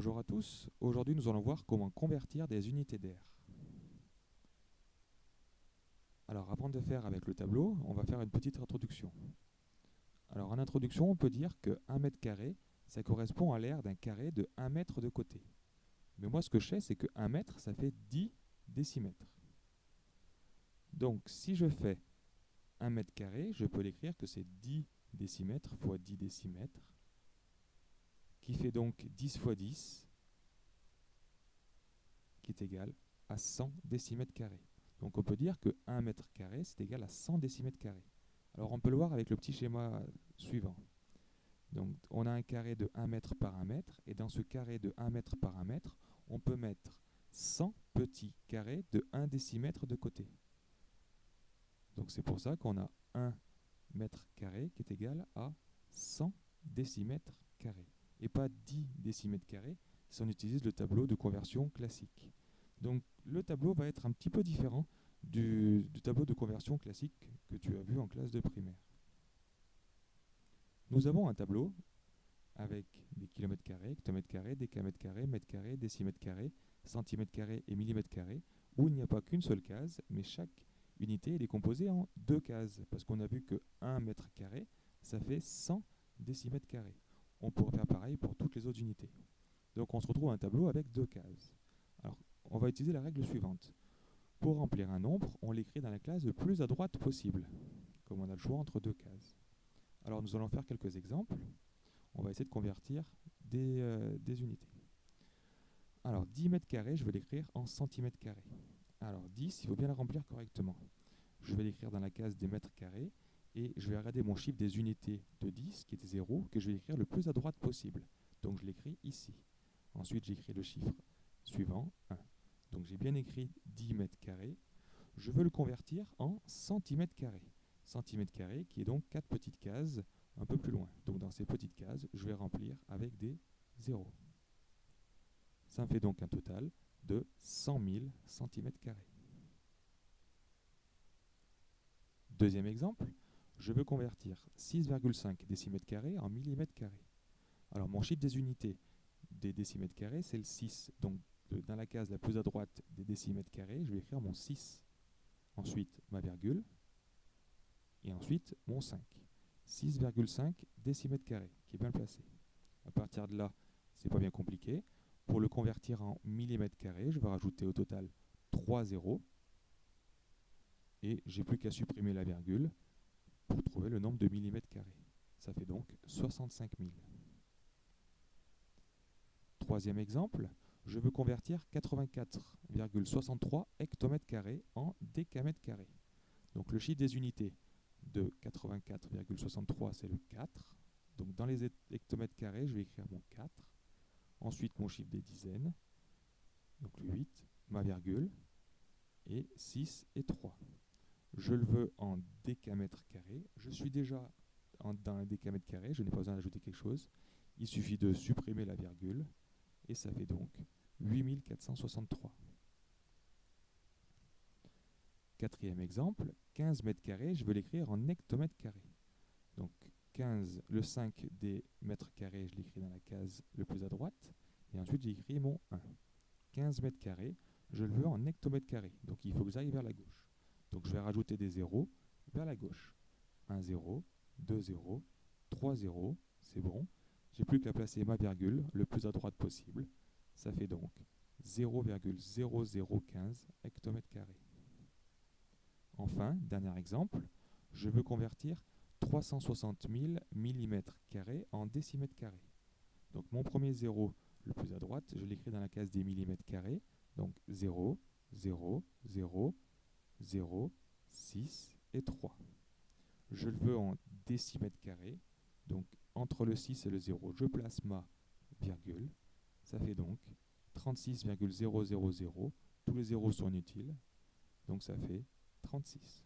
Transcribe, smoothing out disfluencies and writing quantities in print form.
Bonjour à tous, aujourd'hui nous allons voir comment convertir des unités d'air. Alors avant de faire avec le tableau, on va faire une petite introduction. Alors en introduction, on peut dire que 1 mètre carré, ça correspond à l'air d'un carré de 1 mètre de côté. Mais moi ce que je sais, c'est que 1 mètre, ça fait 10 décimètres. Donc si je fais 1 mètre carré, je peux l'écrire que c'est 10 décimètres fois 10 décimètres, qui fait donc 10 fois 10, qui est égal à 100 décimètres carrés. Donc on peut dire que 1 mètre carré, c'est égal à 100 décimètres carrés. Alors on peut le voir avec le petit schéma suivant. Donc on a un carré de 1 mètre par 1 mètre, et dans ce carré de 1 mètre par 1 mètre, on peut mettre 100 petits carrés de 1 décimètre de côté. Donc c'est pour ça qu'on a 1 mètre carré qui est égal à 100 décimètres carrés, et pas 10 décimètres carrés si on utilise le tableau de conversion classique. Donc le tableau va être un petit peu différent du tableau de conversion classique que tu as vu en classe de primaire. Nous avons un tableau avec des kilomètres carrés, hectomètres carrés, décamètres carrés, mètres carrés, décimètres carrés, centimètres carrés et millimètres carrés, où il n'y a pas qu'une seule case, mais chaque unité est composée en 2 cases, parce qu'on a vu que 1 mètre carré, ça fait 100 décimètres carrés. On pourrait faire pareil pour toutes les autres unités. Donc on se retrouve à un tableau avec 2 cases. Alors on va utiliser la règle suivante. Pour remplir un nombre, on l'écrit dans la case le plus à droite possible, comme on a le choix entre 2 cases. Alors nous allons faire quelques exemples. On va essayer de convertir des unités. Alors 10 mètres carrés, je vais l'écrire en centimètres carrés. Alors 10, il faut bien la remplir correctement. Je vais l'écrire dans la case des mètres carrés, et je vais regarder mon chiffre des unités de 10, qui était 0, que je vais écrire le plus à droite possible. Donc je l'écris ici. Ensuite j'écris le chiffre suivant, 1. Donc j'ai bien écrit 10 mètres carrés. Je veux le convertir en centimètres carrés. Centimètres carrés qui est donc 4 petites cases un peu plus loin. Donc dans ces petites cases, je vais remplir avec des zéros. Ça me fait donc un total de 100 000 centimètres carrés. Deuxième exemple, je veux convertir 6,5 décimètres carrés en millimètres carrés. Alors mon chiffre des unités des décimètres carrés, c'est le 6. Donc dans la case la plus à droite des décimètres carrés, je vais écrire mon 6. Ensuite ma virgule, et ensuite mon 5. 6,5 décimètres carrés, qui est bien placé. À partir de là, c'est pas bien compliqué. Pour le convertir en millimètres carrés, je vais rajouter au total 3 zéros. Et j'ai plus qu'à supprimer la virgule pour trouver le nombre de millimètres carrés. Ça fait donc 65 000. Troisième exemple, je veux convertir 84,63 hectomètres carrés en décamètres carrés. Donc le chiffre des unités de 84,63, c'est le 4. Donc dans les hectomètres carrés, je vais écrire mon 4. Ensuite mon chiffre des dizaines, donc le 8, ma virgule, et 6 et 3. Je le veux en décamètres carrés. Je suis déjà dans un décamètre carré, je n'ai pas besoin d'ajouter quelque chose. Il suffit de supprimer la virgule, et ça fait donc 8463. Quatrième exemple, 15 mètres carrés, je veux l'écrire en hectomètres carrés. Donc 15, le 5 des mètres carrés, je l'écris dans la case le plus à droite, et ensuite j'écris mon 1. 15 mètres carrés, je le veux en hectomètres carrés, donc il faut que j'aille vers la gauche. Donc je vais rajouter des zéros vers la gauche. 1 0, 2 0, 3 0, c'est bon. J'ai plus qu'à placer ma virgule le plus à droite possible. Ça fait donc 0,0015 hectomètres carrés. Enfin, dernier exemple, je veux convertir 360 000 millimètres carrés en décimètres carrés. Donc mon premier 0, le plus à droite, je l'écris dans la case des millimètres carrés. Donc 0, 0, 0, 0, 6 et 3. Je le veux en décimètres carrés. Donc entre le 6 et le 0, je place ma virgule. Ça fait donc 36,000. Tous les zéros sont inutiles. Donc ça fait 36.